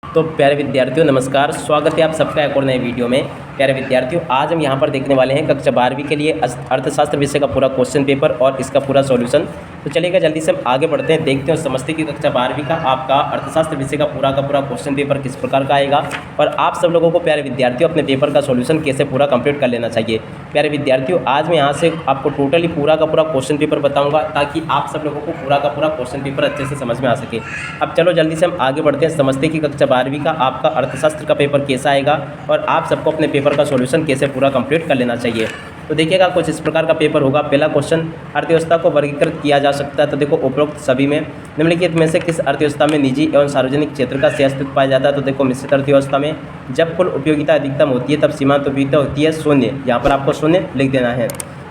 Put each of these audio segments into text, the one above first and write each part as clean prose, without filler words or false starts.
तो प्यारे विद्यार्थियों नमस्कार, स्वागत है आप सबका एक और नए वीडियो में। प्यारे विद्यार्थियों, आज हम यहाँ पर देखने वाले हैं कक्षा 12वीं के लिए अर्थशास्त्र विषय का पूरा क्वेश्चन पेपर और इसका पूरा सॉल्यूशन। तो चलिएगा जल्दी से हम आगे बढ़ते हैं, देखते हैं और समझते हैं कि कक्षा 12वीं का आपका अर्थशास्त्र विषय का पूरा क्वेश्चन पेपर किस प्रकार का आएगा और आप सब लोगों को प्यारे विद्यार्थियों अपने पेपर का सॉल्यूशन कैसे पूरा कंप्लीट कर लेना चाहिए। प्यारे विद्यार्थियों, आज मैं यहाँ से आपको टोटली पूरा का पूरा क्वेश्चन पेपर बताऊँगा ताकि आप सब लोगों को पूरा का पूरा क्वेश्चन पेपर अच्छे से समझ में आ सके। अब चलो जल्दी से हम आगे बढ़ते हैं, समझते हैं कि कक्षा 12वीं का आपका अर्थशास्त्र का पेपर कैसा आएगा और आप सबको अपने पेपर का सॉल्यूशन कैसे पूरा कंप्लीट कर लेना चाहिए। तो देखिएगा कुछ इस प्रकार का पेपर होगा। पहला क्वेश्चन, अर्थव्यवस्था को वर्गीकृत किया जा सकता है। तो देखो उपरोक्त सभी में निम्नलिखित में से किस अर्थव्यवस्था में निजी एवं सार्वजनिक क्षेत्र का अस्तित्व पाया जाता है। तो देखो मिश्रित अर्थव्यवस्था में जब कुल उपयोगिता अधिकतम होती है तब सीमांत उपयोगिता होती है शून्य। यहाँ पर आपको शून्य लिख देना है।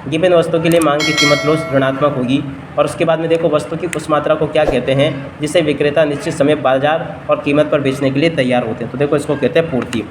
गिवन वस्तु के लिए मांग की कीमत रोज ऋणात्मक होगी। और उसके बाद में देखो वस्तु की उस मात्रा को क्या कहते हैं जिसे विक्रेता निश्चित समय बाजार और कीमत पर बेचने के लिए तैयार होते हैं। तो देखो इसको कहते हैं पूर्ति।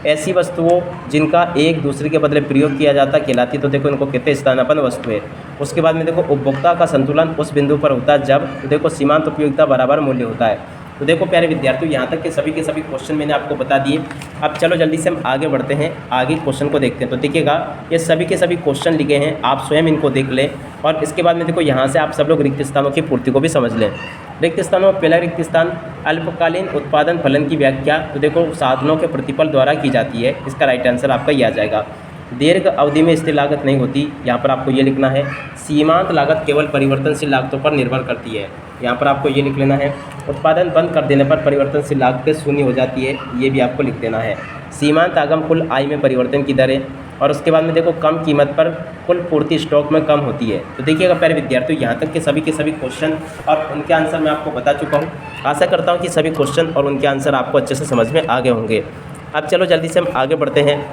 ऐसी वस्तुओं जिनका एक दूसरे के बदले प्रयोग किया जाता कहलाती है। तो देखो इनको कहते हैं स्थानापन्न वस्तुएं। उसके बाद में देखो उपभोक्ता का संतुलन उस बिंदु पर होता है जब तो देखो सीमांत उपयोगिता बराबर मूल्य होता है। तो देखो प्यारे विद्यार्थियों, यहाँ तक के सभी क्वेश्चन मैंने आपको बता दिए। अब चलो जल्दी से हम आगे बढ़ते हैं, आगे क्वेश्चन को देखते हैं। तो देखिएगा ये सभी के सभी क्वेश्चन लिखे हैं, आप स्वयं इनको देख लें और इसके बाद में देखो यहाँ से आप सब लोग रिक्त स्थानों की पूर्ति को भी समझ लें। रिक्त स्थानों में पहला रिक्त स्थान अल्पकालीन उत्पादन फलन की व्याख्या। तो देखो साधनों के प्रतिफल द्वारा की जाती है, इसका राइट आंसर आपका ये आ जाएगा। दीर्घ अवधि में स्थिर लागत नहीं होती, यहाँ पर आपको ये लिखना है। सीमांत लागत केवल परिवर्तनशील लागतों पर निर्भर करती है, यहाँ पर आपको ये लिख लेना है। उत्पादन बंद कर देने पर परिवर्तनशील लागत शून्य हो जाती है, ये भी आपको लिख देना है। सीमांत आगम कुल आय में परिवर्तन की दर है। और उसके बाद में देखो कम कीमत पर कुल पूर्ति स्टॉक में कम होती है। तो देखिएगा प्यारे विद्यार्थियों, यहाँ तक के सभी क्वेश्चन और उनके आंसर मैं आपको बता चुका हूँ। आशा करता हूँ कि सभी क्वेश्चन और उनके आंसर आपको अच्छे से समझ में आ गए होंगे। अब चलो जल्दी से हम आगे बढ़ते हैं,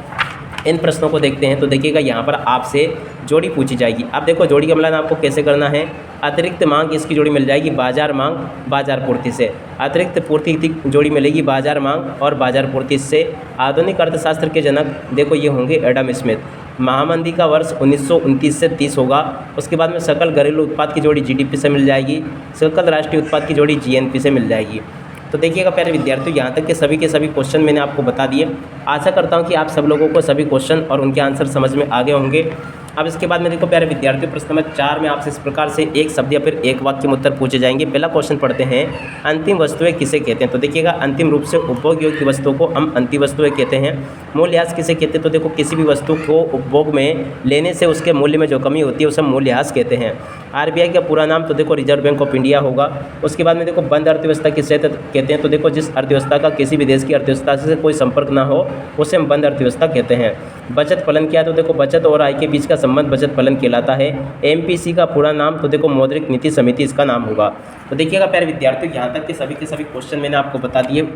इन प्रश्नों को देखते हैं। तो देखिएगा यहाँ पर आपसे जोड़ी पूछी जाएगी। अब देखो जोड़ी का मिलान आपको कैसे करना है। अतिरिक्त मांग इसकी जोड़ी मिल जाएगी बाजार मांग बाजार पूर्ति से। अतिरिक्त पूर्ति की जोड़ी मिलेगी बाजार मांग और बाजार पूर्ति से। आधुनिक अर्थशास्त्र के जनक देखो ये होंगे एडम स्मिथ। महामंदी का वर्ष 1929 से 30 होगा। उसके बाद में सकल घरेलू उत्पाद की जोड़ी जीडीपी से मिल जाएगी। सकल राष्ट्रीय उत्पाद की जोड़ी जीएनपी से मिल जाएगी। तो देखिएगा प्यारे विद्यार्थियों, यहाँ तक के सभी क्वेश्चन मैंने आपको बता दिए। आशा करता हूँ कि आप सब लोगों को सभी क्वेश्चन और उनके आंसर समझ में आ गए होंगे। अब इसके बाद में देखो प्यारे विद्यार्थियों, प्रश्न नंबर 4 में आपसे इस प्रकार से एक शब्द या फिर एक वाक्य में उत्तर पूछे जाएंगे। पहला क्वेश्चन पढ़ते हैं, अंतिम वस्तुएं किसे कहते हैं। तो देखिएगा अंतिम रूप से उपभोग योग्य वस्तुओं को हम अंतिम वस्तुएं कहते हैं। मूल्यह्रास किसे कहते हैं। तो देखो किसी भी वस्तु को उपभोग में लेने से उसके मूल्य में जो कमी होती है उसे मूल्यह्रास कहते हैं। आरबीआई का पूरा नाम तो देखो रिजर्व बैंक ऑफ इंडिया होगा। उसके बाद में देखो बंद अर्थव्यवस्था किसे कहते हैं। तो देखो जिस अर्थव्यवस्था का किसी भी देश की अर्थव्यवस्था से कोई संपर्क ना हो उसे हम बंद अर्थव्यवस्था कहते हैं। बचत फलन क्या है। तो देखो बचत और आय के बीच का संबंध बचत फलन कहलाता है। एमपीसी का पूरा नाम तो देखो मौद्रिक नीति समिति इसका नाम होगा। तो देखिएगा प्यारे विद्यार्थियों, यहाँ तक के सभी क्वेश्चन मैंने आपको बता दिए।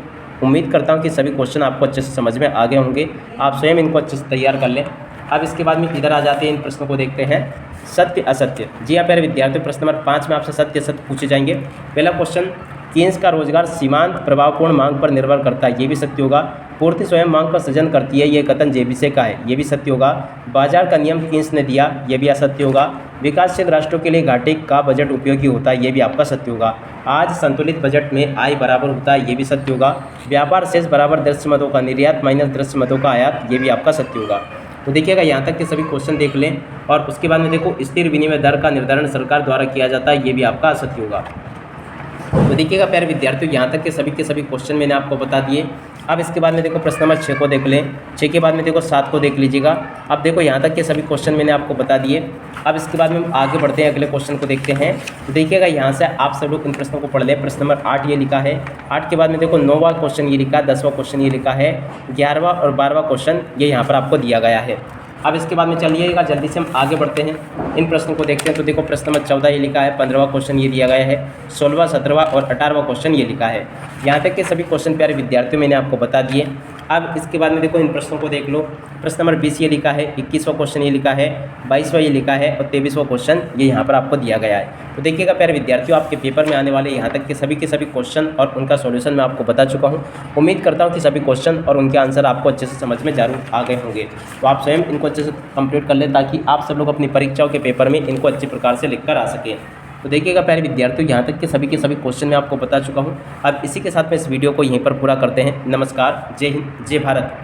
उम्मीद करता हूँ कि सभी क्वेश्चन आपको अच्छे से समझ में आ गए होंगे, आप स्वयं इनको अच्छे से तैयार कर लें। अब इसके बाद में इधर आ जाते हैं, इन प्रश्नों को देखते हैं। सत्य असत्य। जी हाँ प्यारे विद्यार्थियों, प्रश्न नंबर 5 में आपसे सत्य असत्य पूछे जाएंगे। पहला क्वेश्चन, कीन्स का रोजगार सीमांत प्रभावपूर्ण मांग पर निर्भर करता है, ये भी सत्य होगा। पूर्ति स्वयं मांग का सृजन करती है, ये कथन जेबीसे का है, ये भी सत्य होगा। बाजार का नियम कीन्स ने दिया, ये भी असत्य होगा। विकासशील राष्ट्रों के लिए घाटे का बजट उपयोगी होता है, ये भी आपका सत्य होगा। आज संतुलित बजट में आय बराबर होता है, ये भी सत्य होगा। व्यापार शेष बराबर दृश्य मदों का निर्यात माइनस दृश्य मदों का आयात, ये भी आपका सत्य होगा। तो देखिएगा यहाँ तक के सभी क्वेश्चन देख लें और उसके बाद में देखो स्थिर विनिमय दर का निर्धारण सरकार द्वारा किया जाता है, ये भी आपका असत्य होगा। तो देखिएगा प्यारे विद्यार्थियों, यहाँ तक के सभी क्वेश्चन मैंने आपको बता दिए। अब इसके बाद में देखो प्रश्न नंबर 6 को देख लें। 6 के बाद में देखो 7 को देख लीजिएगा। अब देखो यहाँ तक के सभी क्वेश्चन मैंने आपको बता दिए। अब इसके बाद में हम आगे बढ़ते हैं, अगले क्वेश्चन को देखते हैं। तो देखिएगा यहाँ से आप सब लोग इन प्रश्नों को पढ़ लें। प्रश्न नंबर 8 ये लिखा है। 8 के बाद में देखो 9वां क्वेश्चन ये लिखा है, 10वां क्वेश्चन ये लिखा है, 11वां और 12वां क्वेश्चन ये यहाँ पर आपको दिया गया है। अब इसके बाद में चलिएगा जल्दी से हम आगे बढ़ते हैं, इन प्रश्नों को देखते हैं। तो देखो प्रश्न नंबर 14 ये लिखा है, 15वां क्वेश्चन ये दिया गया है, 16वां 17वां और 18वां क्वेश्चन ये लिखा है। यहाँ तक के सभी क्वेश्चन प्यारे विद्यार्थियों मैंने आपको बता दिए। अब इसके बाद में देखो इन प्रश्नों को देख लो। प्रश्न नंबर 20 ये लिखा है, 21वां क्वेश्चन ये लिखा है, 22वां ये लिखा है और 23वां क्वेश्चन ये यहाँ पर आपको दिया गया है। तो देखिएगा प्यारे विद्यार्थियों, आपके पेपर में आने वाले यहाँ तक के सभी क्वेश्चन और उनका सॉल्यूशन मैं आपको बता चुका हूँ। उम्मीद करता हूँ कि सभी क्वेश्चन और उनके आंसर आपको अच्छे से समझ में जरूर आ गए होंगे। तो आप स्वयं इनको अच्छे से कंप्लीट कर लें ताकि आप सब लोग अपनी परीक्षाओं के पेपर में इनको अच्छी प्रकार से लिख कर आ सकें। तो देखिएगा प्यारे विद्यार्थियों, यहाँ तक के सभी क्वेश्चन मैं आपको बता चुका हूँ। अब इसी के साथ में इस वीडियो को यहीं पर पूरा करते हैं। नमस्कार, जय हिंद, जय भारत।